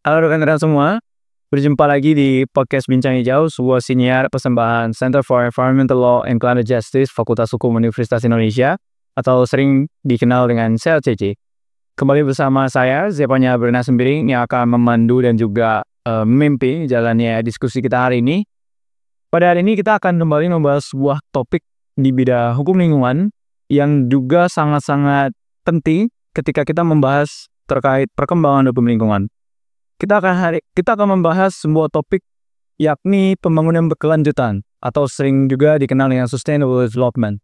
Halo rekan-rekan semua, berjumpa lagi di podcast Bincang Hijau, sebuah siniar persembahan Center for Environmental Law and Climate Justice Fakultas Hukum Universitas Indonesia, atau sering dikenal dengan CLCC. Kembali bersama saya, Zepanya Berna Sembiring, yang akan memandu dan juga memimpin jalannya diskusi kita hari ini. Pada hari ini kita akan kembali membahas sebuah topik di bidang hukum lingkungan yang juga sangat-sangat penting ketika kita membahas terkait perkembangan hukum lingkungan. Kita akan membahas sebuah topik yakni pembangunan berkelanjutan atau sering juga dikenal dengan sustainable development.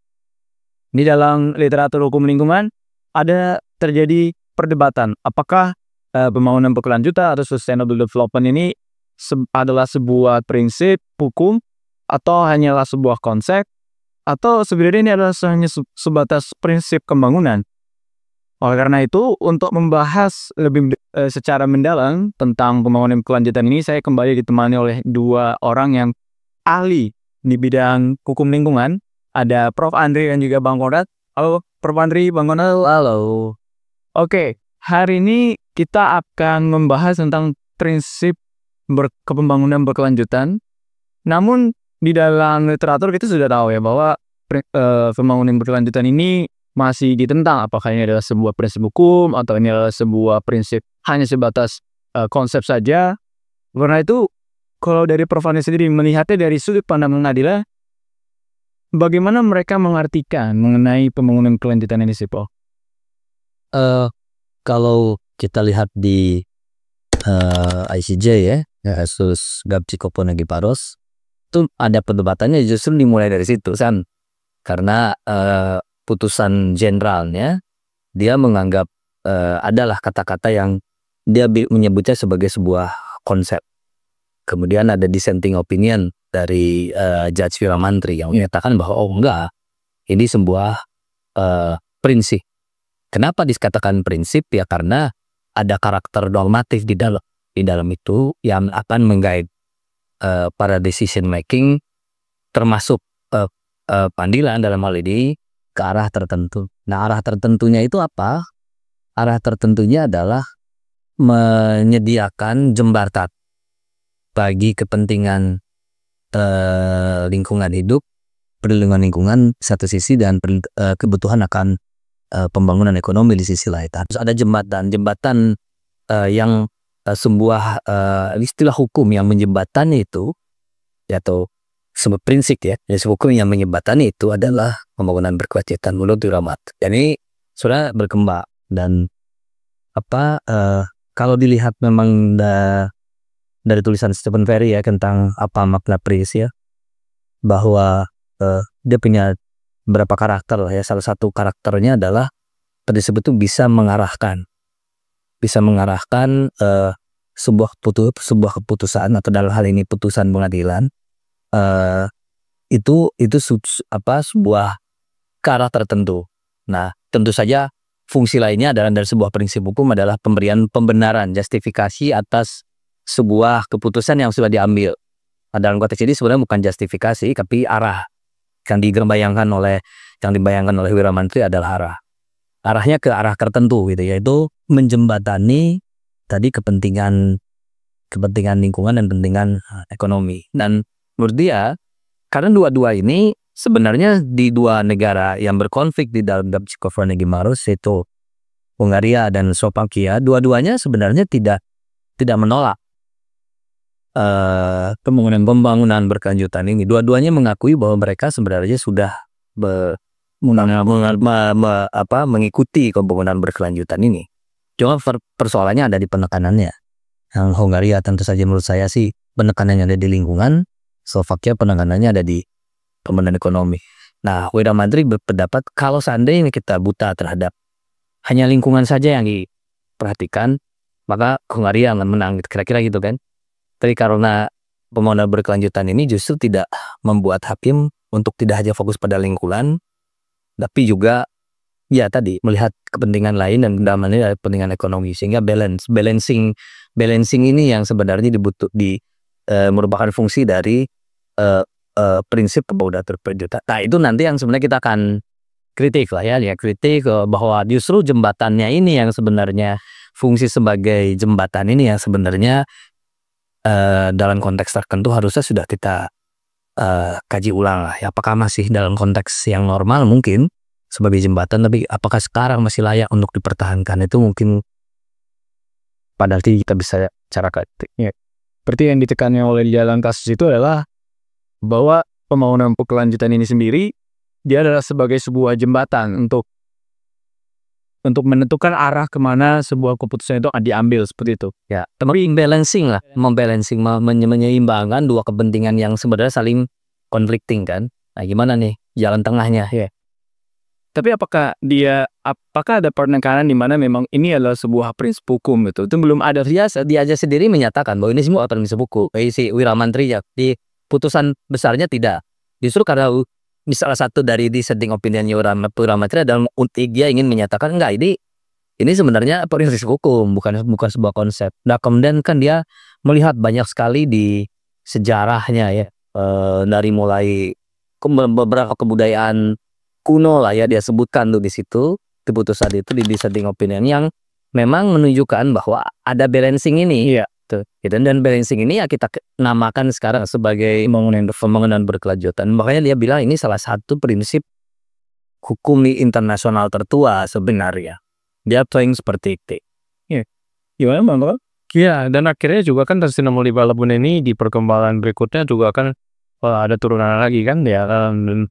Di dalam literatur hukum lingkungan ada terjadi perdebatan apakah pembangunan berkelanjutan atau sustainable development ini adalah sebuah prinsip hukum atau hanyalah sebuah konsep atau sebenarnya ini adalah hanya sebatas prinsip pembangunan. Oleh karena itu, untuk membahas lebih secara mendalam tentang pembangunan berkelanjutan ini, saya kembali ditemani oleh dua orang yang ahli di bidang hukum lingkungan. Ada Prof. Andri dan juga Bang Konrad. Halo, Prof. Andri, Bang Konrad. Halo. Oke, hari ini kita akan membahas tentang prinsip kepembangunan berkelanjutan. Namun, di dalam literatur kita sudah tahu ya bahwa pembangunan berkelanjutan ini masih ditentang apakah ini adalah sebuah prinsip hukum atau ini adalah sebuah prinsip hanya sebatas konsep saja. Karena itu, kalau dari Prof. Andri sendiri melihatnya dari sudut pandang pengadilan, bagaimana mereka mengartikan mengenai pembangunan berkelanjutan ini sih, Prof? Kalau kita lihat di ICJ ya, kasus Gapci Koponegiparos, itu ada perdebatannya justru dimulai dari situ, San. Karena putusan generalnya dia menganggap adalah kata-kata yang dia menyebutnya sebagai sebuah konsep. Kemudian ada dissenting opinion dari Judge Wiramantri yang menyatakan bahwa enggak, ini sebuah prinsip. Kenapa dikatakan prinsip? Ya karena ada karakter normatif di dalam itu yang akan menggait para decision making, termasuk pengadilan dalam hal ini ke arah tertentu. Nah, arah tertentunya itu apa? Arah tertentunya adalah menyediakan jembatan bagi kepentingan lingkungan hidup, perlindungan lingkungan satu sisi, dan kebutuhan akan pembangunan ekonomi di sisi lain. Terus ada jembatan yang sebuah istilah hukum yang menjembatani itu, atau sebuah prinsip ya, sebuah hukum yang menjembatani itu adalah pembangunan berkelanjutan menurut Wiramantri. Jadi sudah berkembang dan kalau dilihat memang dari tulisan Stephen Ferry ya tentang apa makna prinsip ya, bahwa dia punya beberapa karakter ya. Salah satu karakternya adalah prinsip itu bisa mengarahkan sebuah keputusan, atau dalam hal ini putusan pengadilan itu sebuah ke arah tertentu. Nah, tentu saja fungsi lainnya adalah dari sebuah prinsip hukum adalah pemberian pembenaran, justifikasi atas sebuah keputusan yang sudah diambil. Nah, dalam konteks ini sebenarnya bukan justifikasi, tapi arah yang dibayangkan oleh Wiramantri adalah arahnya ke arah tertentu gitu, yaitu menjembatani tadi kepentingan lingkungan dan kepentingan ekonomi. Dan menurut dia, karena dua-dua ini sebenarnya di dua negara yang berkonflik di dalam Gapci Koponegiparos, yaitu Hungaria dan Slovakia, dua-duanya sebenarnya tidak menolak pembangunan berkelanjutan ini. Dua-duanya mengakui bahwa mereka sebenarnya sudah mengikuti pembangunan berkelanjutan ini. Cuma persoalannya ada di penekanannya. Yang Hungaria tentu saja menurut saya sih penekanannya ada di lingkungan, Slovakia penekanannya ada di pembangunan ekonomi. Nah, Wiramantri berpendapat kalau seandainya kita buta terhadap hanya lingkungan saja yang diperhatikan, maka Hungaria akan menang, kira-kira gitu kan. Tapi karena pembangunan berkelanjutan ini justru tidak membuat hakim untuk tidak hanya fokus pada lingkungan, tapi juga ya tadi melihat kepentingan lain dan dalam ini kepentingan ekonomi, sehingga balancing ini yang sebenarnya merupakan fungsi dari prinsip pembangunan berkelanjutan. Nah, itu nanti yang sebenarnya kita akan kritik lah ya kritik bahwa justru jembatannya ini yang sebenarnya fungsi sebagai jembatan ini yang sebenarnya dalam konteks tertentu harusnya sudah kita kaji ulang lah. Ya, apakah masih dalam konteks yang normal mungkin sebagai jembatan, tapi apakah sekarang masih layak untuk dipertahankan, itu mungkin padahal kita bisa cara ya. Berarti yang ditekannya oleh di dalam kasus itu adalah bahwa pembangunan berkelanjutan ini sendiri dia adalah sebagai sebuah jembatan untuk menentukan arah kemana sebuah keputusan itu akan diambil, seperti itu. Ya, tapi balancing lah, menyeimbangkan dua kepentingan yang sebenarnya saling conflicting kan. Nah, gimana nih jalan tengahnya? Ya. Tapi apakah ada penekanan di mana memang ini adalah sebuah prinsip hukum itu belum ada. Dia aja sendiri menyatakan bahwa ini semua prinsip hukum. Si Wiramantri ya di putusan besarnya tidak. Justru karena salah satu dari dissenting opinion Wiramantri adalah dia ingin menyatakan enggak, ini sebenarnya prinsip hukum, bukan sebuah konsep. Nah, kemudian kan dia melihat banyak sekali di sejarahnya ya, dari mulai beberapa kebudayaan kuno lah ya, dia sebutkan tuh di situ, di putusan itu, di dissenting opinion yang memang menunjukkan bahwa ada balancing ini. Iya, tuh. Dan balancing ini ya kita namakan sekarang sebagai pembangunan berkelanjutan. Makanya dia bilang ini salah satu prinsip hukum internasional tertua sebenarnya. Dia claim seperti itu. Iya, gimana Bang? Iya, dan akhirnya juga kan sustainable development ini di perkembangan berikutnya juga kan ada turunan lagi kan ya, dan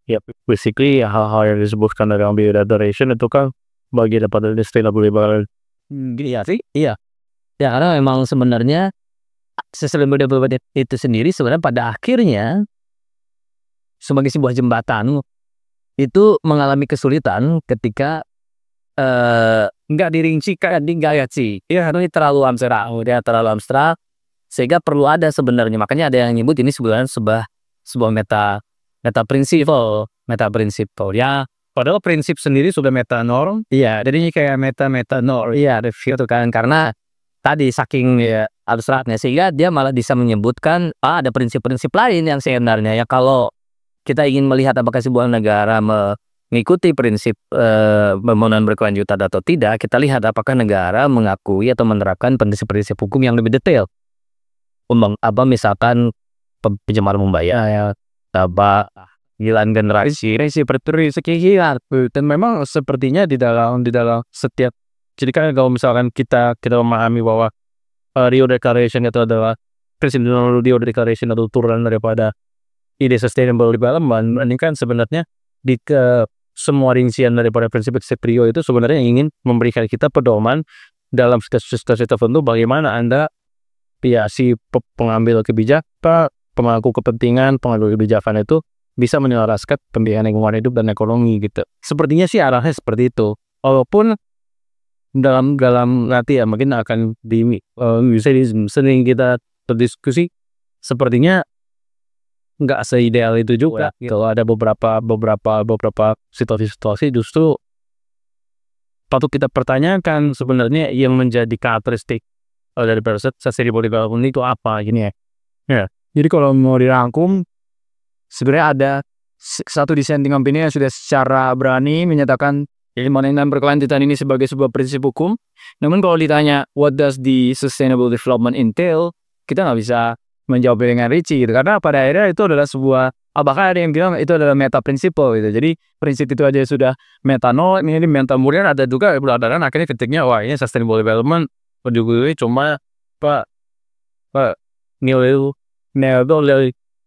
ya basically hal-hal yang disebutkan dalam biodiversity itu kan bagian daripada sustainable development. Iya sih, iya. Ya karena memang sebenarnya sustainable development itu sendiri sebenarnya pada akhirnya sebagai sebuah jembatan itu mengalami kesulitan ketika nggak dirincikan, nggak sih. Ya ini terlalu abstrak, sehingga perlu ada sebenarnya. Makanya ada yang nyebut ini sebenarnya sebuah meta prinsipal ya, padahal prinsip sendiri sudah meta norm. Iya, jadinya kayak meta norm. Iya, review itu kan karena tadi saking ya abstraknya sehingga dia malah bisa menyebutkan ada prinsip-prinsip lain yang sebenarnya ya, kalau kita ingin melihat apakah sebuah negara mengikuti prinsip pembangunan berkelanjutan atau tidak, kita lihat apakah negara mengakui atau menerapkan prinsip-prinsip hukum yang lebih detail. Misalkan pencemaran membayar ya, hilang generasi seperti sekian. Dan memang sepertinya di dalam setiap, jadi kan kalau misalkan kita memahami bahwa Rio Declaration itu adalah Presidential Rio Declaration atau turunan daripada ide sustainable development, ini kan sebenarnya di semua rincian daripada prinsip-prinsip Rio itu sebenarnya ingin memberikan kita pedoman dalam situasi tertentu bagaimana Anda ya si pengambil kebijakan, pemangku kepentingan, pengambil kebijakan itu bisa menyelaraskan pembiayaan lingkungan hidup dan ekonomi gitu. Sepertinya sih arahnya seperti itu. Walaupun dalam nanti ya mungkin akan sering kita berdiskusi, sepertinya nggak seideal itu juga. Kalau ada beberapa situasi justru patut kita pertanyakan sebenarnya yang menjadi karakteristik dari sustainable development itu apa gini ya. Ya. Jadi kalau mau dirangkum, sebenarnya ada satu dissenting opinion yang sudah secara berani menyatakan pembangunan berkelanjutan ini sebagai sebuah prinsip hukum. Namun kalau ditanya what does the sustainable development entail, kita nggak bisa menjawab dengan rinci gitu. Karena pada akhirnya itu adalah sebuah, bahkan ada yang bilang itu adalah meta prinsipal gitu. Jadi prinsip itu aja sudah meta nol, ini meta kemudian ada juga beradaran akhirnya ketiknya wah ini sustainable development ujung-ujungnya cuma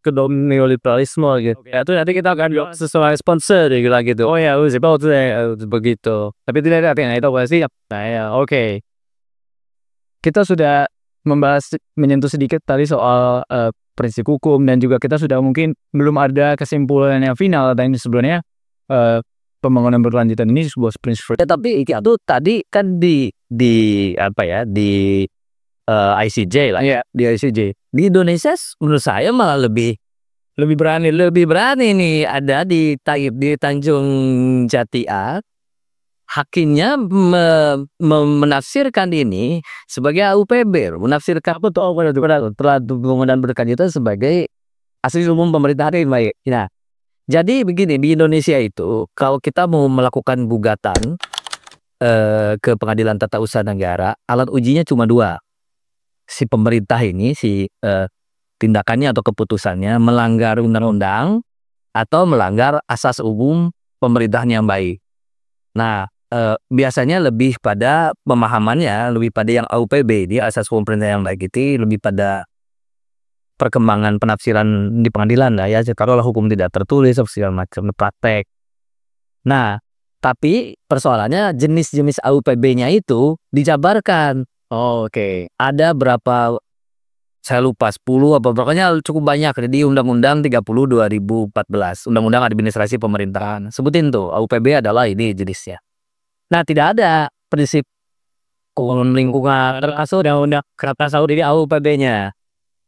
neoliberalisme gitu. Ya, itu nanti kita akan sesuai sponsor gitu. Oh ya, begitu. Tapi tidak ada yang itu pasti. Nah ya, oke. Kita sudah menyentuh sedikit tadi soal prinsip hukum dan juga kita sudah mungkin belum ada kesimpulan yang final dan sebenarnya pembangunan berkelanjutan ini sebuah prinsip. Ya, tapi itu tadi kan di ICJ lah ya, di ICJ. Di Indonesia menurut saya malah lebih berani nih, ada di Tanjung Jati A, hakimnya menafsirkan ini sebagai AUPB, menafsirkan pembangunan berkelanjutan sebagai asli umum pemerintahan yang baik. Nah, jadi begini, di Indonesia itu kalau kita mau melakukan gugatan ke pengadilan tata usaha negara, alat ujinya cuma dua. Si pemerintah ini, tindakannya atau keputusannya melanggar undang-undang atau melanggar asas umum pemerintahan yang baik. Nah, biasanya lebih pada pemahamannya, lebih pada yang AUPB, dia asas umum pemerintahan yang baik itu lebih pada perkembangan penafsiran di pengadilan lah ya, kalau hukum tidak tertulis segala macam praktek. Nah, tapi persoalannya jenis-jenis AUPB-nya itu dijabarkan. Oh, oke. Ada berapa, saya lupa 10 apa pokoknya cukup banyak di Undang-Undang 30 2014, Undang-Undang Administrasi Pemerintahan. Sebutin tuh, AUPB adalah ini jenisnya. Nah, tidak ada prinsip lingkungan termasuk Undang-Undang Kertas ini AUPB-nya.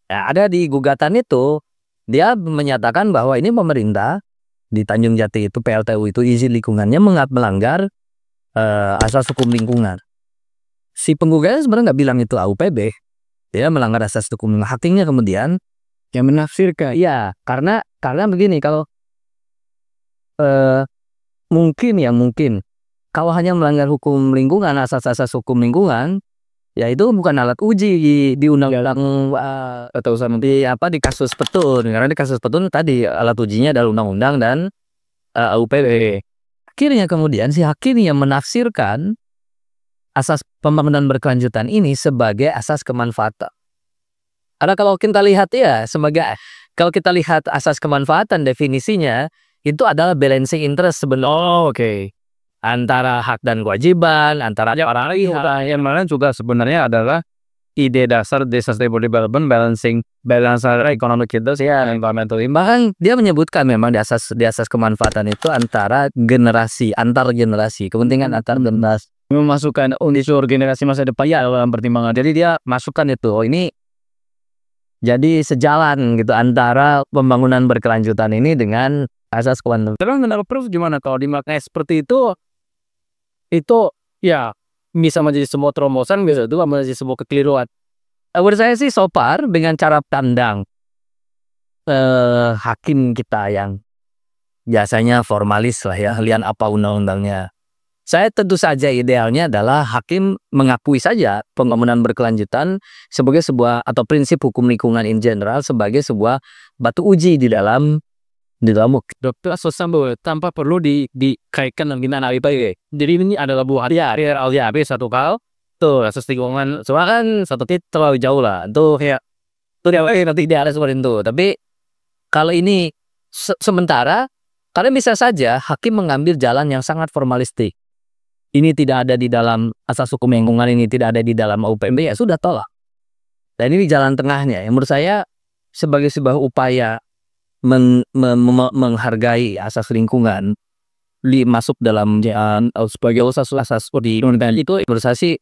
Nah, ada di gugatan itu, dia menyatakan bahwa ini pemerintah di Tanjung Jati itu, PLTU itu izin lingkungannya melanggar asas hukum lingkungan. Si penggugatnya sebenarnya nggak bilang itu AUPB, dia melanggar asas hukum lingkungan. Hakimnya kemudian Yang menafsirkan. iya, karena begini, kalau mungkin kalau hanya melanggar hukum lingkungan, asas-asas hukum lingkungan, ya itu bukan alat uji di undang-undang atau di kasus petun. Karena di kasus petun tadi alat ujinya adalah undang-undang dan AUPB. Akhirnya kemudian si hakim yang menafsirkan asas pembangunan berkelanjutan ini sebagai asas kemanfaatan. Karena kalau kita lihat ya, kalau kita lihat asas kemanfaatan, definisinya itu adalah balancing interest sebenarnya. Oh, oke. Antara hak dan kewajiban, antara orang Yang mana juga sebenarnya adalah ide dasar di sustainable development, balancing antara ekonomi kita sih ya, environmental impact. Bahkan dia menyebutkan memang di asas kemanfaatan itu antar generasi, kepentingan antar generasi. Memasukkan unsur generasi masa depan ya dalam pertimbangan. Jadi dia masukkan itu, ini jadi sejalan gitu antara pembangunan berkelanjutan ini dengan asas kemanfaatan. Terus menurut Prof gimana kalau dimaknai seperti itu ya bisa menjadi sebuah terobosan, bisa juga menjadi sebuah kekeliruan. Menurut saya sih so far dengan cara pandang hakim kita yang biasanya formalis lah ya, lihat apa undang-undangnya. Saya tentu saja idealnya adalah hakim mengakui saja pembangunan berkelanjutan sebagai sebuah, atau prinsip hukum lingkungan in general sebagai sebuah batu uji di dalam Dokter Susambo tanpa perlu dikaitkan dengan AUPB. Jadi ini adalah buah AUPB satu kal tuh asas lingkungan, cuma kan satu titik terlalu jauh lah. Tuh ya nanti dia ada seperti itu. Tapi kalau ini sementara, kalian bisa saja hakim mengambil jalan yang sangat formalistik. Ini tidak ada di dalam asas hukum lingkungan, ini tidak ada di dalam AUPB, ya sudah tolak. Dan ini jalan tengahnya yang menurut saya sebagai sebuah upaya menghargai asas lingkungan masuk dalam sebagai asas di undang-undang itu, menurut saya sih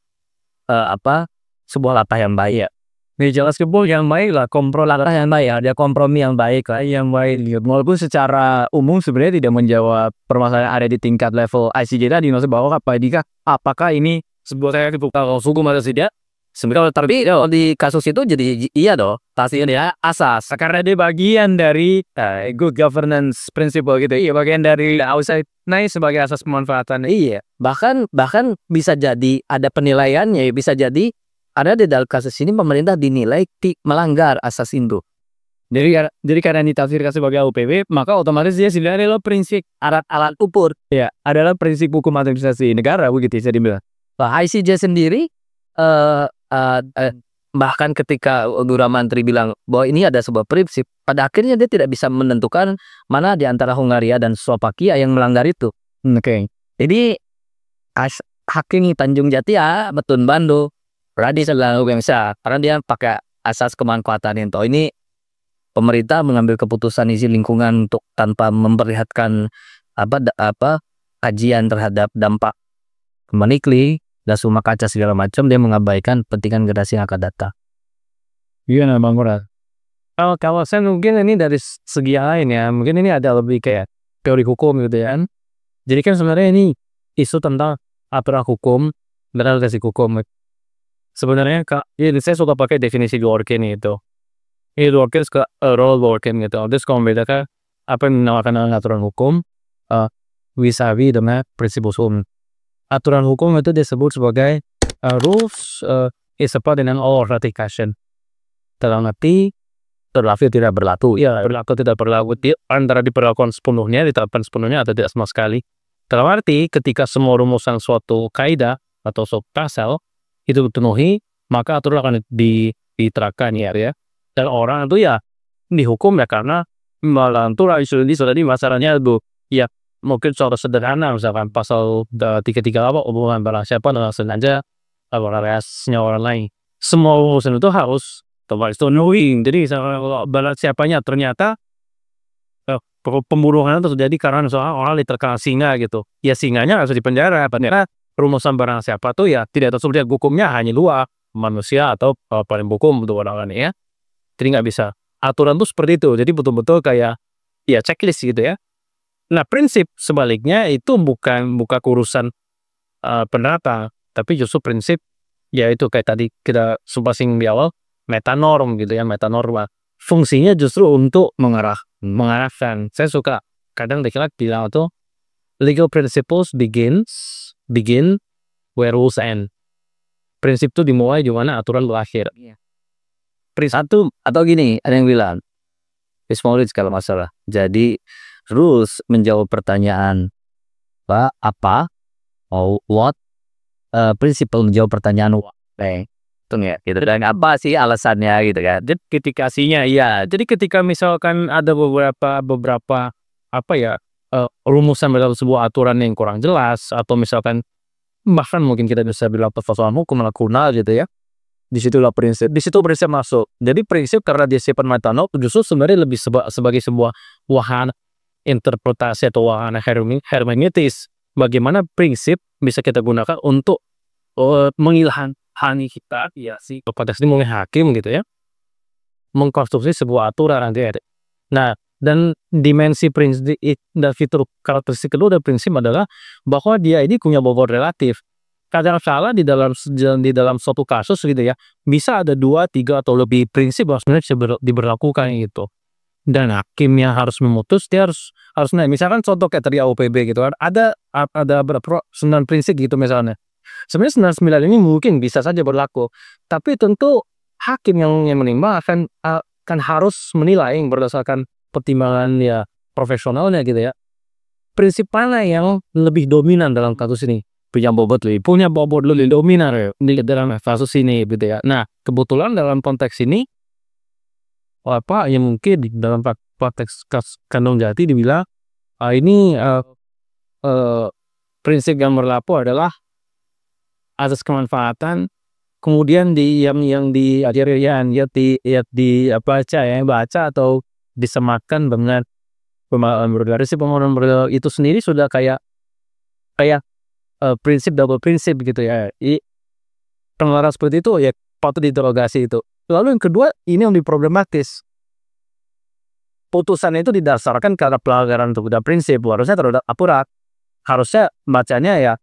sebuah langkah yang baik ya. Ini jelas yang baik lah, langkah yang baik, ada kompromi yang baik lah, yang baik. Walaupun secara umum sebenarnya tidak menjawab permasalahan yang ada di tingkat level ICJ tadi, maksudnya bahwa apakah ini sebuah hukum atau tidak. Tapi di kasus itu jadi iya dong, pastinya dia asas. Karena dia bagian dari good governance principle gitu. Iya, bagian dari outside nice sebagai asas pemanfaatan. Iya, bahkan bisa jadi ada penilaiannya, bisa jadi ada di dalam kasus ini pemerintah dinilai melanggar asas itu. Jadi karena ditafsirkan sebagai AUPB, maka otomatis dia sebenarnya adalah prinsip alat ukur. Ya, adalah prinsip hukum administrasi negara begitu bisa dibilang. ICJ sendiri bahkan ketika Guru Menteri bilang bahwa ini ada sebuah prinsip, pada akhirnya dia tidak bisa menentukan mana di antara Hungaria dan Slovakia yang melanggar itu. Oke. Jadi hakim Tanjung Jati ya Betun Bando Radis adalah bangsa karena dia pakai asas kemanfaatan itu. Ini pemerintah mengambil keputusan izin lingkungan untuk tanpa memperlihatkan kajian terhadap dampak iklim dan sumber kaca segala macam, dia mengabaikan kepentingan generasi yang akan datang. Iya, Bang Kurat. Kalau saya mungkin ini dari segi yang lain ya, mungkin ini ada lebih kayak teori hukum gitu ya. Jadi kan sebenarnya ini isu tentang aturan hukum dan realisasi hukum. Sebenarnya ini saya suka pakai definisi Dworkin itu. Ini Dworkin suka role Dworkin gitu. Terus kalau membedakan apa yang dinamakan aturan hukum vis-a-vis dengan prinsip hukum. aturan hukum itu disebut sebagai rules is apa dengan all ratification. Dalam arti terlalu tidak berlaku. Ya, berlaku tidak berlaku antara diberlakukan sepenuhnya, diterapkan sepenuhnya atau tidak sama sekali. Dalam arti ketika semua rumusan suatu kaidah atau suatu pasal itu dipenuhi, maka aturan akan diterapkan ya. Dan orang itu ya dihukum ya karena melanggar sudah di masalahnya itu ya mungkin soal sederhana misalkan pasal 338 hubungan barang siapa dengan sengaja relasinya orang lain. Semua urusan itu harus knowing. Jadi kalau barang siapanya ternyata pembunuhan itu terjadi karena soal orang diterkam singa gitu. Ya singanya harus dipenjara. Karena rumusan barang siapa tuh ya tidak tahu sebenarnya hukumnya hanya dua, manusia atau paling hukum untuk orang lain ya. Jadi nggak bisa. Aturan tuh seperti itu. Jadi betul-betul kayak ya checklist gitu ya. Nah prinsip sebaliknya itu bukan urusan penerapan, tapi justru prinsip yaitu kayak tadi kita singgung di awal metanorm gitu ya, metanorma. Fungsinya justru untuk mengarahkan. Saya suka kadang dikira bilang itu legal principles begin where rules end. Prinsip itu dimulai di mana aturan berakhir. Satu atau gini, ada yang bilang Smallridge kalau masalah. Jadi rules menjawab pertanyaan apa, what, prinsipal menjawab pertanyaan what. Itu ya, gitu. Dan apa sih alasannya gitu kan? Justifikasinya ya. Jadi ketika misalkan ada beberapa apa ya rumusan dalam sebuah aturan yang kurang jelas atau misalkan bahkan mungkin kita bisa bilang persoalan hukum lakuna gitu ya. Di situ prinsip masuk. Jadi prinsip karena dia sifat metanorm justru sebenarnya lebih sebagai sebuah wahana interpretasi atau wahana hermeneutis. Bagaimana prinsip bisa kita gunakan untuk mengilhami kita ya sih pada sini mungkin hakim gitu ya mengkonstruksi sebuah aturan nanti ada. Nah dan dimensi prinsip dan fitur karakteristik kedua dari prinsip adalah bahwa dia ini punya bobot relatif. Kadang salah di dalam suatu kasus gitu ya bisa ada 2, 3 atau lebih prinsip yang sebenarnya bisa diberlakukan gitu. Dan hakim yang harus memutus dia harus misalkan contoh kayak tadi AUPB gitu kan ada berapa 9 prinsip gitu misalnya. Sebenarnya 99 ini mungkin bisa saja berlaku, tapi tentu hakim yang menimbang akan harus menilai berdasarkan pertimbangan ya profesionalnya gitu ya. Prinsip mana yang lebih dominan dalam kasus ini? Punya bobot lebih dominan di dalam kasus ini gitu ya. Nah kebetulan dalam konteks ini apa yang mungkin di dalam konteks Kandung Jati dibilang ini prinsip yang berlaku adalah asas kemanfaatan, kemudian yang baca atau disemakan dengan prinsip pemahaman itu sendiri sudah kayak prinsip double prinsip gitu ya. Pengeluaran seperti itu ya patut diinterogasi itu. Lalu yang kedua ini yang problematis. Putusannya itu didasarkan karena pelanggaran terhadap prinsip, harusnya terhadap aturan. Harusnya bacanya ya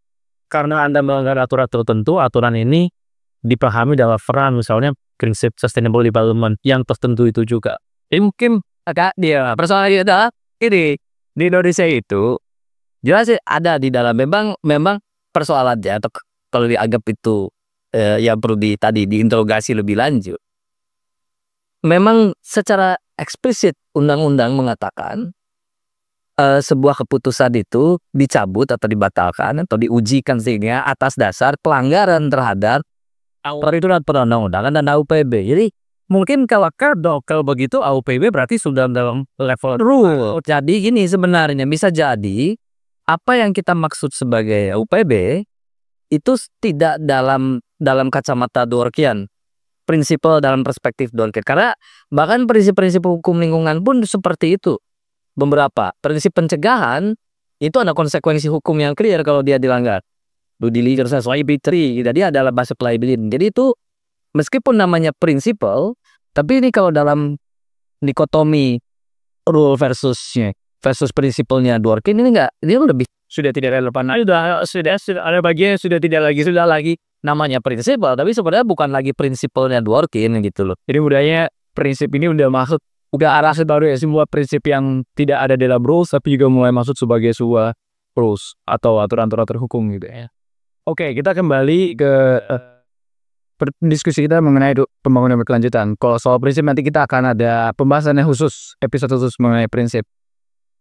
karena Anda melanggar aturan tertentu, aturan ini dipahami dalam peran misalnya prinsip sustainable development yang tertentu itu juga. Jadi mungkin agak dia persoalannya adalah ini di Indonesia itu jelas ada di dalam memang persoalannya atau kalau dianggap itu yang perlu diinterogasi lebih lanjut. Memang secara eksplisit undang-undang mengatakan sebuah keputusan itu dicabut atau dibatalkan atau diujikan sehingga atas dasar pelanggaran terhadap peraturan perundang-undangan dan AUPB. Jadi mungkin kalau begitu AUPB berarti sudah dalam level rule. Jadi gini sebenarnya bisa jadi apa yang kita maksud sebagai AUPB itu tidak dalam kacamata Dworkian, prinsipal dalam perspektif Dworkian. Karena bahkan prinsip-prinsip hukum lingkungan pun seperti itu. Beberapa prinsip pencegahan itu ada konsekuensi hukum yang clear kalau dia dilanggar. Due diligence, liability, jadi adalah basic liability. Jadi itu meskipun namanya prinsipal, tapi ini kalau dalam dikotomi rule versus prinsipalnya Dworkin ini lebih sudah tidak relevan. Sudah ada bagian sudah lagi namanya prinsipal, tapi sebenarnya bukan lagi prinsipalnya Dworkin gitu loh. Jadi mudahnya prinsip ini udah arah baru ya, semua prinsip yang tidak ada dalam rules tapi juga mulai masuk sebagai sebuah rules atau aturan-aturan hukum gitu ya. Oke, kita kembali ke diskusi kita mengenai pembangunan berkelanjutan. Kalau soal prinsip nanti kita akan ada pembahasannya khusus, episode khusus mengenai prinsip.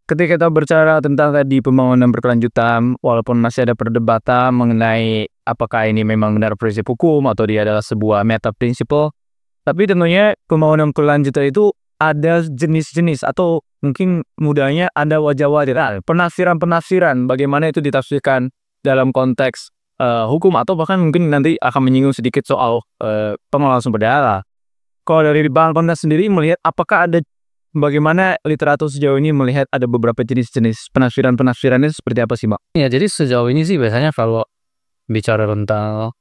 Ketika kita bicara tentang tadi pembangunan berkelanjutan, walaupun masih ada perdebatan mengenai apakah ini memang benar prinsip hukum atau dia adalah sebuah meta prinsipal, tapi tentunya pembangunan berkelanjutan itu ada jenis-jenis atau mungkin mudahnya ada wajah-wajah, penafsiran-penafsiran bagaimana itu ditafsirkan dalam konteks hukum atau bahkan mungkin nanti akan menyinggung sedikit soal pengelolaan sumber daya. Kalau dari Bang Kondas sendiri melihat apakah ada bagaimana literatur sejauh ini melihat ada beberapa jenis-jenis penafsiran-penafsirannya seperti apa sih, Bang? Ya, jadi sejauh ini sih biasanya kalau bicara tentang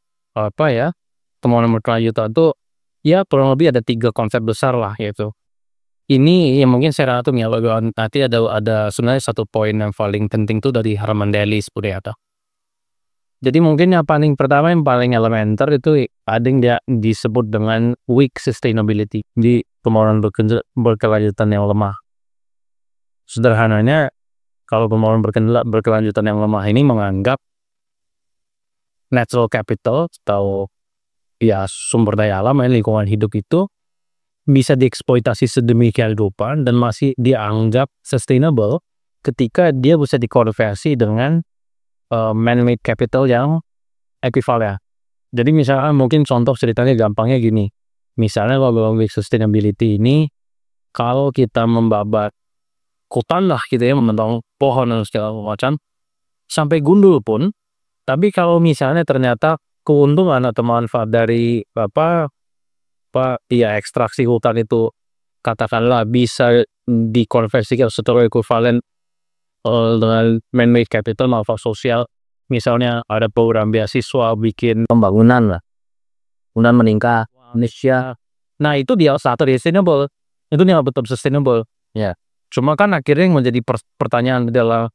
pembangunan berkelanjutan itu ya kurang lebih ada 3 konsep besar lah, yaitu ini yang mungkin saya rangkum ya, nanti ada sebenarnya satu poin yang paling penting tuh dari Herman Daly seperti apa. Jadi mungkin yang paling pertama, yang paling elementer itu ada yang dia disebut dengan weak sustainability, di pembangunan berkelanjutan yang lemah. Sederhananya, kalau pembangunan berkelanjutan yang lemah ini menganggap natural capital atau ya sumber daya alam, lingkungan hidup itu bisa dieksploitasi sedemikian rupa dan masih dianggap sustainable ketika dia bisa dikonversi dengan man-made capital yang ekuivalen. Jadi misalnya mungkin contoh ceritanya gampangnya gini. Misalnya kalau weak sustainability ini, kalau kita membabat hutan lah gitu ya, menentang pohon dan segala macam, sampai gundul pun, tapi kalau misalnya ternyata keuntungan atau manfaat dari ekstraksi hutan itu katakanlah bisa dikonversikan secara ekuivalen dengan man-made capital, manfaat sosial, misalnya ada program beasiswa bikin pembangunan lah, kemudian meningkat Indonesia, nah itu dia satu sustainable, itu dia betul sustainable ya. Cuma kan akhirnya yang menjadi pertanyaan adalah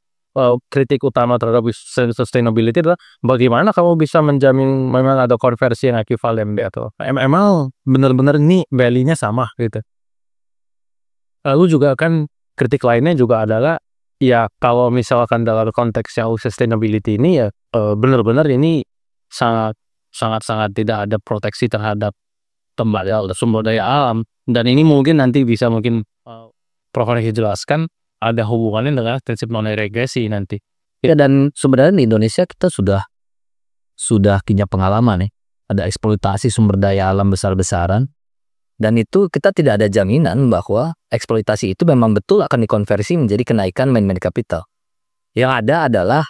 kritik utama terhadap sustainability adalah bagaimana kamu bisa menjamin memang ada konversi yang ekuivalen atau emang benar-benar ini value-nya sama gitu. Lalu juga kan kritik lainnya juga adalah ya kalau misalkan dalam konteks yang sustainability ini ya benar-benar ini sangat tidak ada proteksi terhadap sumber daya alam, dan ini mungkin nanti bisa Prof jelaskan ada hubungannya dengan prinsip non-regresi nanti. Ya, dan sebenarnya di Indonesia kita sudah punya pengalaman nih, ada eksploitasi sumber daya alam besar-besaran, dan itu kita tidak ada jaminan bahwa eksploitasi itu memang betul akan dikonversi menjadi kenaikan man-made capital. Yang ada adalah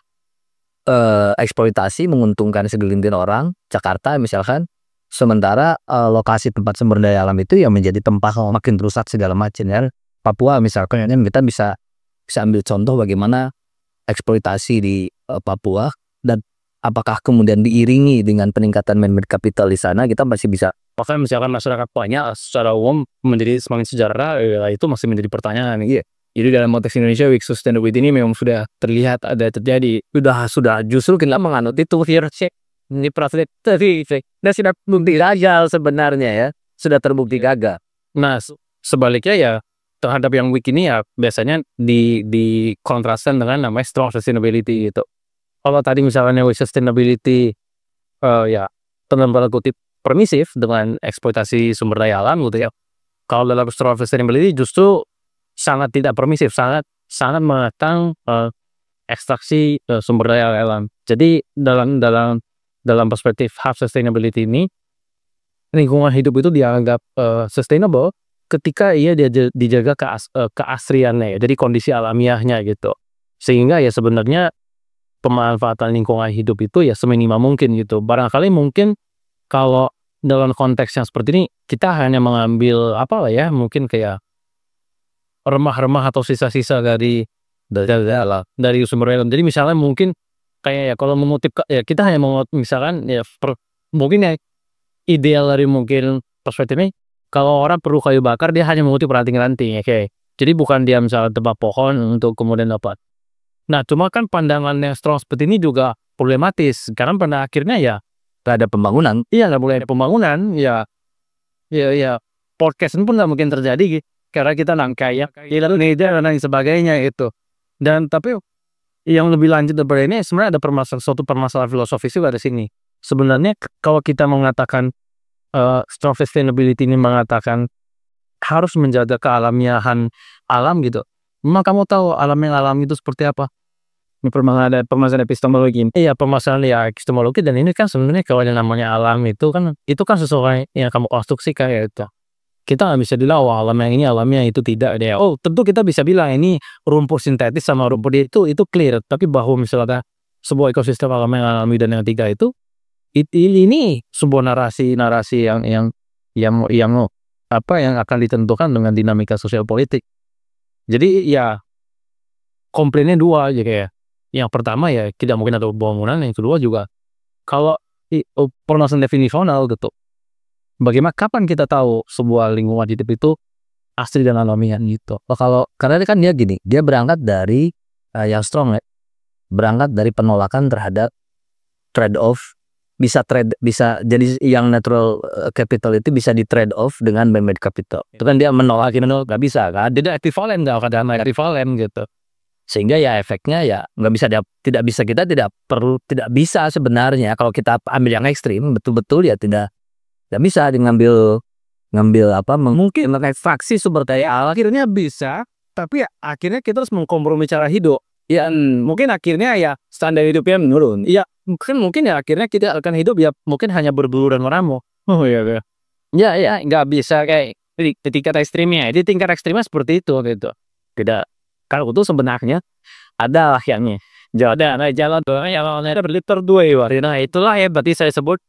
eksploitasi menguntungkan segelintir orang, Jakarta misalkan, sementara lokasi tempat sumber daya alam itu yang menjadi tempat makin rusak segala macam ya. Papua misalkan, kita bisa ambil contoh bagaimana eksploitasi di Papua, dan apakah kemudian diiringi dengan peningkatan man-made capital di sana, kita masih bisa. Makanya misalkan masyarakat banyak secara umum menjadi semakin sejahtera, itu masih menjadi pertanyaan. Iya. Jadi dalam konteks Indonesia, weak sustainability ini memang sudah terlihat ada terjadi. Sudah justru kita menganut itu ini proses dan sudah terbukti gagal sebenarnya ya, sudah terbukti gagal. Nah sebaliknya ya terhadap yang weak ini ya biasanya di kontraskan dengan namanya strong sustainability gitu. Kalau tadi misalnya weak sustainability ya dalam tanda kutip permisif dengan eksploitasi sumber daya alam gitu ya. Kalau dalam strong sustainability justru sangat tidak permisif, sangat mengekang ekstraksi sumber daya alam. Jadi dalam perspektif half sustainability ini, lingkungan hidup itu dianggap sustainable ketika ia dijaga keasriannya ya, jadi kondisi alamiahnya gitu. Sehingga ya sebenarnya pemanfaatan lingkungan hidup itu ya seminimal mungkin gitu. Barangkali mungkin kalau dalam konteks yang seperti ini kita hanya mengambil mungkin kayak remah-remah atau sisa-sisa dari sumber daya alam. Jadi misalnya mungkin kayak ya kalau mengutip ya kita hanya mengutip misalkan ya mungkin ya ideal dari mungkin perspektifnya, kalau orang perlu kayu bakar dia hanya mengutip ranting-ranting ya kayak. Jadi bukan dia misalnya tebak pohon untuk kemudian dapat. Nah cuma kan pandangan yang strong seperti ini juga problematis karena pada akhirnya ya gak ada pembangunan. Iya, gak boleh ada pembangunan ya podcast pun gak mungkin terjadi karena kita nangkai ya dan lain sebagainya itu. Dan tapi yang lebih lanjut daripada ini sebenarnya ada suatu permasalahan filosofis juga di sini. Sebenarnya kalau kita mengatakan strong sustainability ini mengatakan harus menjaga kealamiahan alam gitu. Memang kamu tahu alam itu seperti apa? Ini permasalahan epistemologi. Iya, permasalahan ya epistemologi, dan ini kan sebenarnya kalau yang namanya alam itu kan sesuatu yang kamu konstruksikan ya itu. Kita nggak bisa bilang alam yang ini alamnya itu tidak ada. Oh, tentu kita bisa bilang ini rumput sintetis sama rumput itu clear. Tapi bahwa misalnya sebuah ekosistem alam yang alami dan yang tiga itu ini sebuah narasi yang akan ditentukan dengan dinamika sosial politik. Jadi ya komplainnya dua aja kayak. Yang pertama ya tidak mungkin ada bangunan, yang kedua juga kalau permasalahan definisional gitu. Bagaimana kapan kita tahu sebuah lingkungan hidup itu asli dan alamiah gitu. Kalau karena kan dia gini, dia berangkat dari yang strong ya. Berangkat dari penolakan terhadap trade off, bisa jadi yang natural capital itu bisa di trade off dengan man-made capital. Itu kan dia menolak nggak bisa kan, dia ekivalen, nggak akan ekivalen gitu. Sehingga ya efeknya ya tidak bisa sebenarnya kalau kita ambil yang ekstrim betul-betul ya tidak bisa ngambil mungkin ekstraksi sumber daya alam akhirnya bisa, tapi ya, akhirnya kita harus mengkompromi cara hidup. Ya mungkin akhirnya ya standar hidupnya menurun. Ya mungkin ya akhirnya kita akan hidup ya mungkin hanya berburu dan meramu. Oh iya. Ya nggak bisa kayak di tingkat ekstrimnya. Di tingkat ekstrimnya seperti itu gitu. Tidak, kalau itu sebenarnya ada yang jalan yang berliter dua ya. Nah itulah ya berarti saya sebut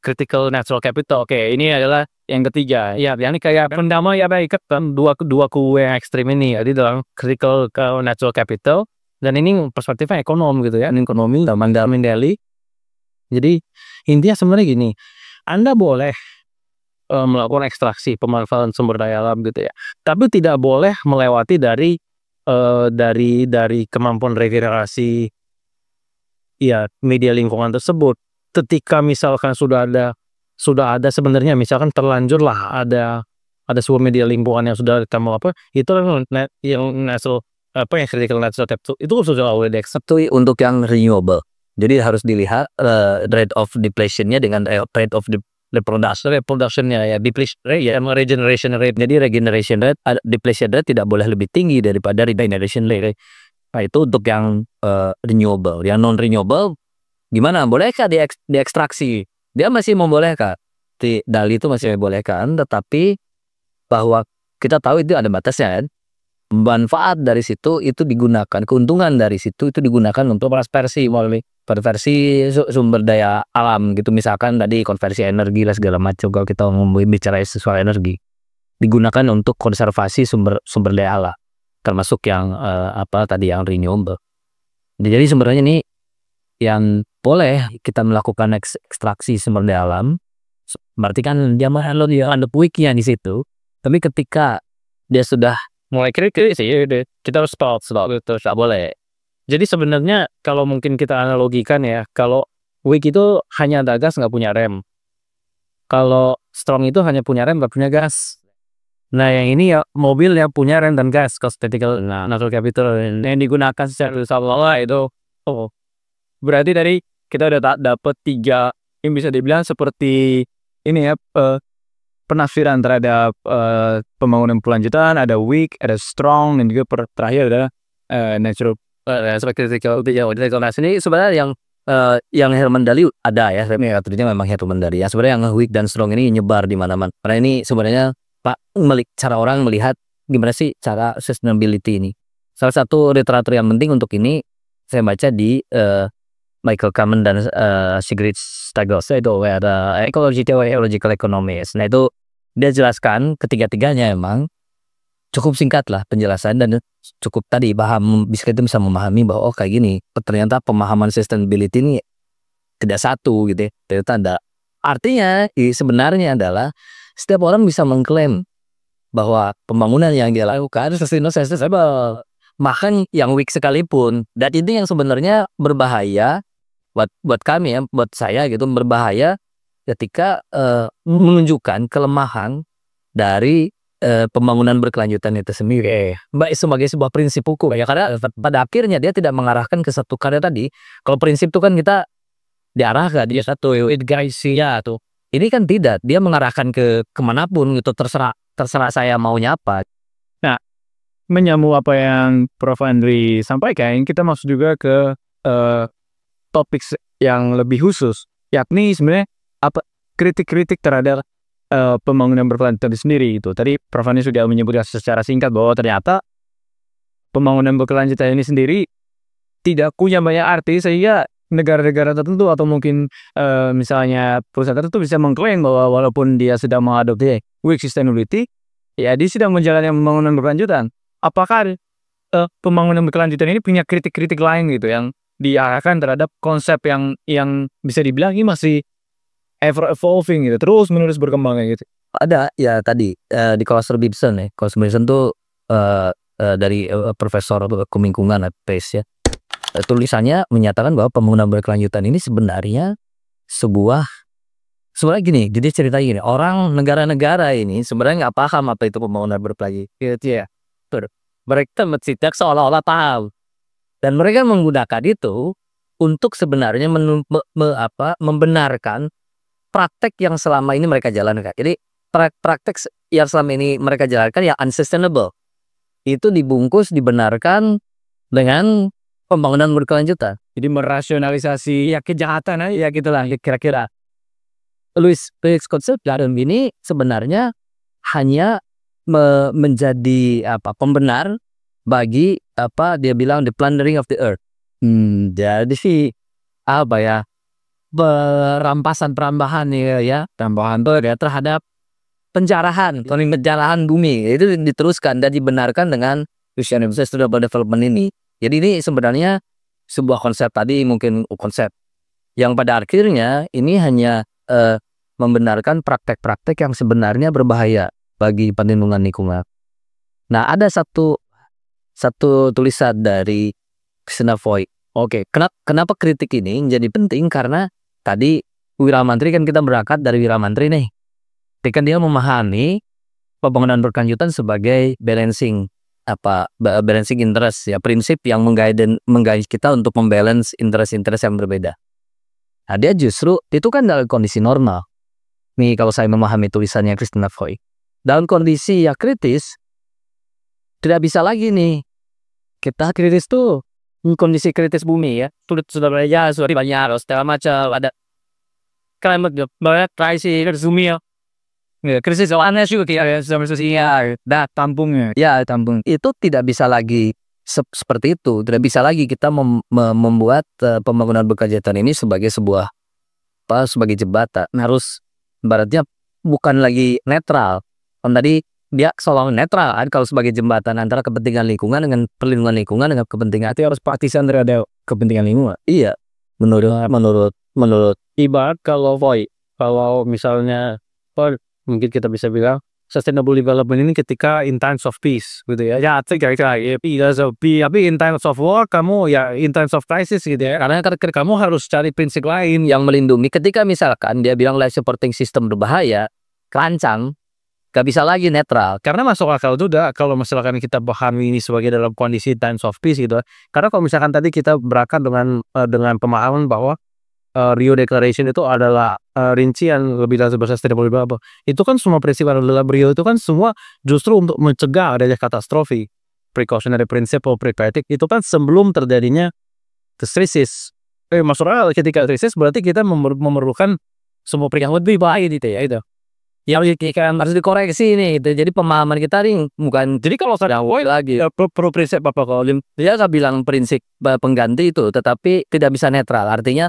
critical natural capital. Oke, ini adalah yang ketiga. Ya, ini kayak pendamai ikatan dua kubu yang ekstrim ini. Jadi dalam critical natural capital, dan ini perspektifnya ekonom gitu ya. Ini ekonomi dalam Mandeli. Jadi intinya sebenarnya gini, Anda boleh melakukan ekstraksi pemanfaatan sumber daya alam gitu ya, tapi tidak boleh melewati dari kemampuan regenerasi ya media lingkungan tersebut. Ketika misalkan sudah ada sebenarnya misalkan terlanjur lah ada sebuah media lingkungan yang sudah kamu itu yang natural yang critical natural capital itu sudah boleh diaksept untuk yang renewable. Jadi harus dilihat rate of depletion-nya dengan rate of reproduction-nya ya, depletion rate ya, regeneration rate. Jadi regeneration rate, depletion rate tidak boleh lebih tinggi daripada regeneration rate. Nah itu untuk yang renewable. Yang non renewable gimana? Bolehkah diekstraksi? Dia masih membolehkan. Dali itu masih membolehkan, tetapi bahwa kita tahu itu ada batasnya kan. Manfaat dari situ itu digunakan, keuntungan dari situ itu digunakan untuk konversi sumber daya alam gitu. Misalkan tadi konversi energi lah segala macam, kalau kita bicara soal energi digunakan untuk konservasi sumber daya alam, termasuk yang tadi yang renewable. Jadi sebenarnya ini yang boleh kita melakukan ekstraksi sumber daya alam, berarti kan dia ada puiknya di situ. Tapi ketika dia sudah mulai kritis sih, kita harus stop gitu, nggak boleh. Jadi sebenarnya kalau mungkin kita analogikan ya, kalau weak itu hanya ada gas nggak punya rem. Kalau strong itu hanya punya rem nggak punya gas. Nah yang ini ya mobil yang punya rem dan gas, critical natural capital yang digunakan secara bersama itu. Berarti dari kita udah dapat 3 yang bisa dibilang seperti ini ya, penafsiran terhadap pembangunan berkelanjutan. Ada weak, ada strong, dan juga terakhir ada natural critical. Nah sini sebenarnya yang Herman Daly ada ya, artinya memang Herman Daly. Yang sebenarnya yang weak dan strong ini nyebar di mana-mana. Karena ini sebenarnya cara orang melihat gimana sih cara sustainability ini. Salah satu literatur yang penting untuk ini saya baca di Michael Kamen dan Sigrid Stagos, itu ada ecological economics. Nah itu dia jelaskan ketiga-tiganya emang cukup singkat lah penjelasan, dan cukup tadi kita bisa memahami bahwa kayak gini ternyata pemahaman sustainability ini tidak satu gitu ya. Ternyata ada artinya sebenarnya adalah setiap orang bisa mengklaim bahwa pembangunan yang dia lakukan sustainable, bahkan yang weak sekalipun. Dan ini yang sebenarnya berbahaya buat kami ya, buat saya gitu, berbahaya ketika menunjukkan kelemahan dari pembangunan berkelanjutan itu sendiri. Baik sebagai sebuah prinsip hukum ya, karena pada akhirnya dia tidak mengarahkan ke satu karya tadi. Kalau prinsip itu kan kita diarahkan dia satu it guys ya tuh. Ini kan tidak, dia mengarahkan ke kemanapun gitu, terserah saya maunya apa. Nah, menyambung apa yang Prof. Andri sampaikan, kita masuk juga ke topik yang lebih khusus, yakni sebenarnya apa kritik-kritik terhadap pembangunan berkelanjutan itu sendiri itu. Tadi Prof. Andri sudah menyebutkan secara singkat bahwa ternyata pembangunan berkelanjutan ini sendiri tidak punya banyak arti, sehingga negara-negara tertentu atau mungkin misalnya perusahaan tertentu bisa mengklaim bahwa walaupun dia sedang mengadopsi weak sustainability, ya dia sedang menjalankan pembangunan berkelanjutan. Apakah pembangunan berkelanjutan ini punya kritik-kritik lain gitu yang diarahkan terhadap konsep yang bisa dibilang ini masih ever evolving gitu, terus menerus berkembang gitu? Ada ya tadi di Coaster Gibson ya. Coaster Gibson tuh dari profesor lingkungan PACE ya. Tulisannya menyatakan bahwa pembangunan berkelanjutan ini sebenarnya sebenarnya gini, jadi cerita gini, orang negara-negara ini sebenarnya nggak paham apa itu pembangunan berkelanjutan gitu ya. Mereka mencetak seolah-olah tahu, dan mereka menggunakan itu untuk sebenarnya membenarkan praktek yang selama ini mereka jalankan. Jadi praktek yang selama ini mereka jalankan yang unsustainable itu dibungkus, dibenarkan dengan pembangunan berkelanjutan. Jadi merasionalisasi ya kejahatan aja ya gitulah kira-kira. Louis konsep dalam ini sebenarnya hanya menjadi pembenar bagi dia bilang the plundering of the earth. Jadi sih perampasan ya tambahan ya terhadap penjarahan bumi itu diteruskan dan dibenarkan dengan sustainable development ini. Jadi ini sebenarnya sebuah konsep tadi, mungkin konsep yang pada akhirnya ini hanya membenarkan praktek-praktek yang sebenarnya berbahaya bagi perlindungan lingkungan. Nah, ada satu tulisan dari Christina Voigt. Oke, kenapa kritik ini menjadi penting? Karena tadi Wiramantri kan kita berangkat dari Wiramantri nih. Ketika dia memahami pembangunan berkelanjutan sebagai balancing interest ya, prinsip yang mengguide kita untuk membalance interest yang berbeda. Nah, dia justru itu kan dalam kondisi normal. Nih kalau saya memahami tulisannya Christina Voigt, dalam kondisi ya kritis, tidak bisa lagi nih kita kritis tuh kondisi kritis bumi ya, sudah banyak segala macam, ada climate banyak krisis bumi ya. Krisis aneh juga kayak sosial, tampungnya. Ya, tampung. Itu tidak bisa lagi seperti itu. Tidak bisa lagi kita membuat pembangunan berkelanjutan ini sebagai sebagai jembatan. Harus ibaratnya bukan lagi netral. Kan tadi dia seolah netral kan kalau sebagai jembatan antara kepentingan lingkungan dengan perlindungan lingkungan dengan kepentingan itu harus partisan terhadap kepentingan lingkungan. Iya. Menurut ibarat kalau misalnya mungkin kita bisa bilang sustainable development ini ketika in times of peace gitu ya. Ya, tapi in times of war kamu ya in times of crisis gitu ya. Karena kamu harus cari prinsip lain yang melindungi. Ketika misalkan dia bilang life supporting system berbahaya, kerancang, gak bisa lagi netral. Karena masuk akal juga kalau misalkan kita pahami ini sebagai dalam kondisi times of peace gitu. Karena kalau misalkan tadi kita berangkat dengan pemahaman bahwa Rio Declaration itu adalah rincian lebih dalam sustainable development. Itu kan semua prinsip dalam Rio itu kan semua justru untuk mencegah adanya katastrofi. Precautionary principle, pre-critic itu kan sebelum terjadinya krisis. Maksudnya ketika krisis berarti kita memerlukan semua peringatan lebih baik gitu ya itu. Yang harus dikoreksi nih gitu. Jadi pemahaman kita nih bukan. Jadi kalau saya lagi pro prinsip apa kalau dia nggak bilang prinsip pengganti itu, tetapi tidak bisa netral. Artinya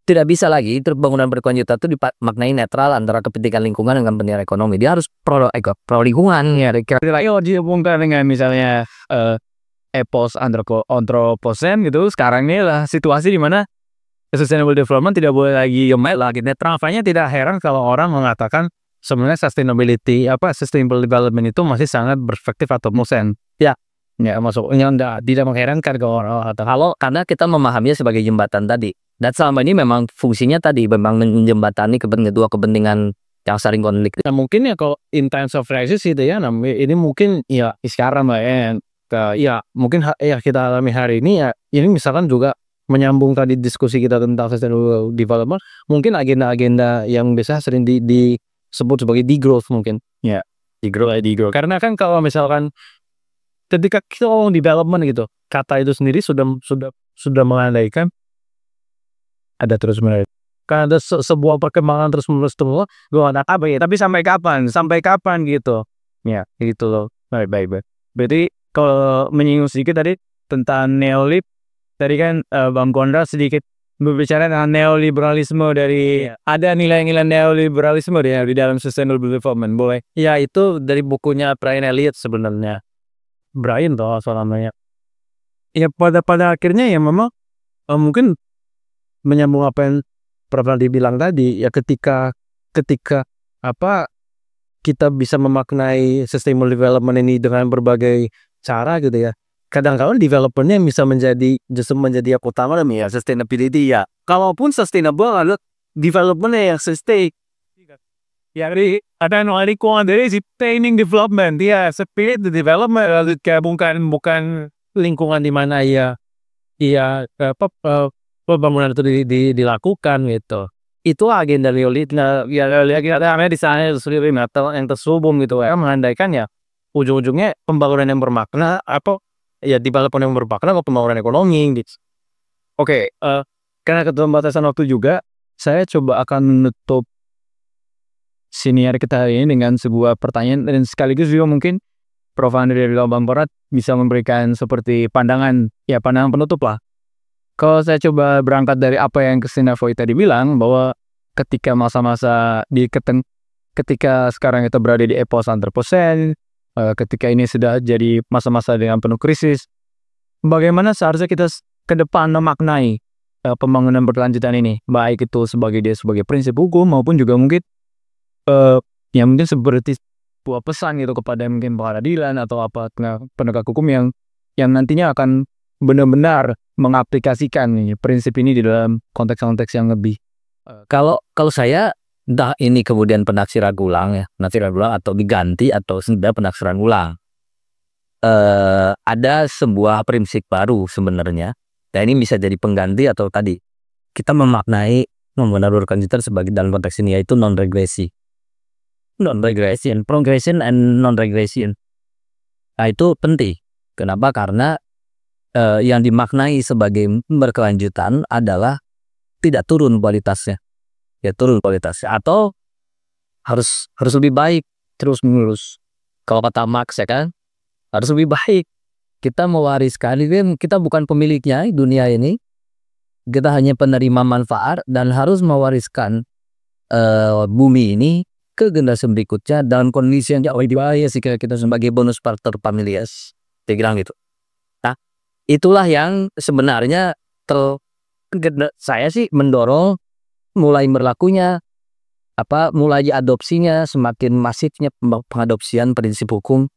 tidak bisa lagi pembangunan berkelanjutan itu dimaknai netral antara kepentingan lingkungan dengan kepentingan ekonomi. Dia harus pro lingkungan ya. Kira-kira dihubungkan dengan misalnya epos antroposen gitu. Sekarang ini lah situasi di mana sustainable development tidak boleh lagi lagi netral. Makanya tidak heran kalau orang mengatakan sebenarnya sustainable development itu masih sangat berspektif atau mosen. Ya masuknya tidak mengherankan kalau karena kita memahaminya sebagai jembatan tadi. Dan selama ini memang fungsinya tadi memang menjembatani kedua kepentingan yang saling konflik. Nah mungkin ya kalau in times of crisis gitu ya, nah ini mungkin ya sekarang lah ya, ya mungkin ya kita alami hari ini ya, ini misalkan juga menyambung tadi diskusi kita tentang sustainable development, mungkin agenda-agenda yang biasa sering disebut sebagai degrowth mungkin. Ya, degrowth. Karena kan kalau misalkan ketika kita ngomong development gitu, kata itu sendiri sudah mengandaikan ada terus menerus. Kan ada sebuah perkembangan terus menerus apa ya? Tapi sampai kapan? Sampai kapan gitu? Ya, gitu loh. Baik. Berarti kalau menyinggung sedikit tadi tentang neolib, tadi kan Bang Konrad sedikit berbicara tentang neoliberalisme dari ada nilai-nilai neoliberalisme di dalam sustainable development. Boleh? Ya itu dari bukunya Brian Elliott sebenarnya. Brian toh soal namanya. Ya pada akhirnya ya memang mungkin menyambung apa yang pernah dibilang tadi ya, ketika apa kita bisa memaknai sustainable development ini dengan berbagai cara gitu ya. Kadang-kadang developernya bisa justru menjadi yang utama ya sustainability ya. Kalaupun sustainable adalah developmentnya yang sustain. Ya jadi ada kurang dari sustaining development ya, spirit the development kayak bukan lingkungan di mana pembangunan itu dilakukan gitu. Itu agenda neolib. Nah, ya lihatnya di sana sendiri yang terhubung gitu ya, mengandaikan ya ujung-ujungnya pembangunan yang bermakna ya development yang bermakna atau pembangunan ekonomi gitu. Oke, karena keterbatasan waktu juga, saya coba akan menutup siniar kita hari ini dengan sebuah pertanyaan dan sekaligus juga mungkin Prof. Andri dari Bang Konrad bisa memberikan seperti pandangan penutup lah. Kalau saya coba berangkat dari apa yang Christina Voigt tadi bilang, bahwa ketika masa-masa ketika sekarang kita berada di epos antroposen, ketika ini sudah jadi masa-masa dengan penuh krisis, bagaimana seharusnya kita ke depan memaknai pembangunan berkelanjutan ini, baik itu sebagai prinsip hukum maupun juga mungkin mungkin seperti sebuah pesan gitu kepada mungkin pengadilan atau penegak hukum yang nantinya akan benar-benar mengaplikasikan prinsip ini di dalam konteks-konteks yang lebih. Kalau saya entah ini kemudian penafsiran ulang atau diganti atau sudah penafsiran ulang. Ada sebuah prinsip baru sebenarnya. Dan ini bisa jadi pengganti atau tadi kita memaknai pembangunan berkelanjutan sebagai dalam konteks ini yaitu non-regression, progression and non-regression. Nah itu penting. Kenapa? Karena yang dimaknai sebagai berkelanjutan adalah tidak turun kualitasnya, atau harus lebih baik terus menerus. Kalau kata Marx ya kan, harus lebih baik. Kita mewariskan, kita bukan pemiliknya dunia ini, kita hanya penerima manfaat dan harus mewariskan bumi ini ke generasi berikutnya dalam kondisi yang jauh lebih baik sih kita sebagai bonus pater familias, dibilang gitu. Itulah yang sebenarnya saya sih mendorong mulai berlakunya mulai diadopsinya semakin masifnya pengadopsian prinsip hukum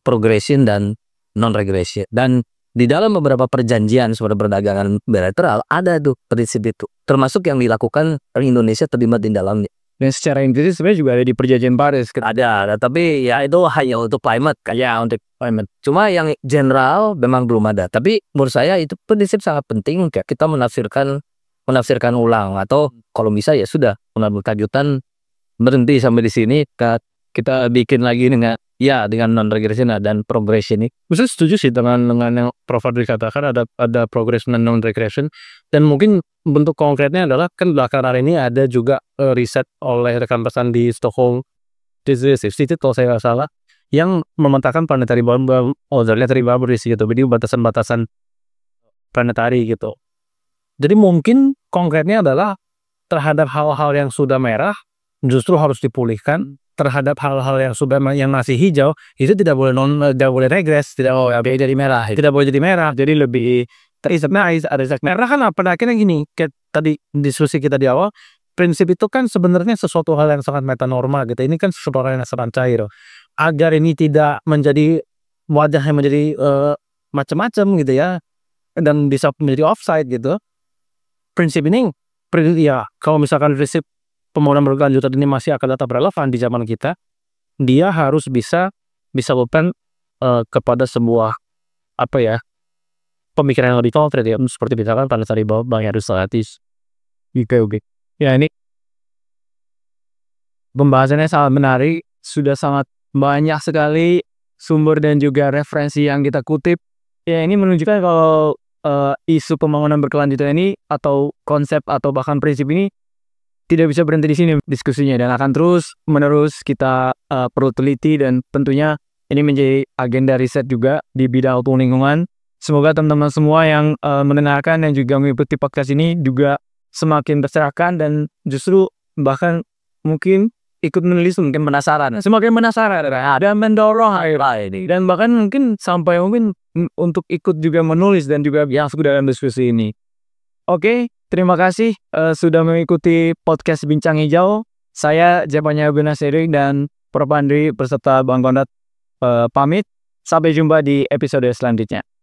progression dan non-regression. Dan di dalam beberapa perjanjian seperti perdagangan bilateral ada tuh prinsip itu, termasuk yang dilakukan Indonesia terlibat di dalamnya. Dan secara implisit sebenarnya juga ada di perjanjian Paris. Ada, tapi ya itu hanya untuk climate, untuk climate. Cuma yang general memang belum ada. Tapi menurut saya itu prinsip sangat penting kita menafsirkan ulang, atau kalau bisa ya sudah berkelanjutan berhenti sampai di sini, kita bikin lagi dengan non-regression dan progression ini. Saya setuju sih dengan yang Prof. Andri katakan, ada progression dan non-regression. Dan mungkin bentuk konkretnya adalah kan belakangan ini ada juga riset oleh rekan pesan di Stockholm Institute kalau saya nggak salah, yang memetakan planetary boundary di situ, jadi batasan-batasan planetary gitu. Jadi mungkin konkretnya adalah terhadap hal-hal yang sudah merah justru harus dipulihkan, terhadap hal-hal yang masih hijau itu tidak boleh regres, tidak boleh jadi merah, jadi lebih merah kan pada akhirnya gini, kayak tadi diskusi kita di awal, prinsip itu kan sebenarnya sesuatu hal yang sangat metanormal gitu. Ini kan sesuatu hal yang sangat cair. Agar ini tidak menjadi wajahnya menjadi macam-macam gitu ya, dan bisa menjadi offside gitu. Prinsip ini kalau misalkan prinsip pembangunan berkelanjutan ini masih akan tetap relevan di zaman kita, dia harus bisa open kepada sebuah pemikiran yang lebih konkret ya, seperti misalkan tadi bahwa Bang Heru Salatis. Oke. Ya, ini pembahasannya sangat menarik, sudah sangat banyak sekali sumber dan juga referensi yang kita kutip. Ya, ini menunjukkan kalau isu pembangunan berkelanjutan ini atau konsep atau bahkan prinsip ini tidak bisa berhenti di sini diskusinya, dan akan terus menerus kita perlu teliti, dan tentunya ini menjadi agenda riset juga di bidang hukum lingkungan. Semoga teman-teman semua yang mendengarkan dan juga mengikuti podcast ini juga semakin tercerahkan dan justru bahkan mungkin ikut menulis, mungkin semakin penasaran dan mendorong ini, dan bahkan mungkin sampai untuk ikut juga menulis dan juga masuk dalam diskusi ini. Oke, terima kasih sudah mengikuti podcast Bincang Hijau. Saya Japanya Benaseri dan Prof. Andri beserta Bang Konrad pamit. Sampai jumpa di episode selanjutnya.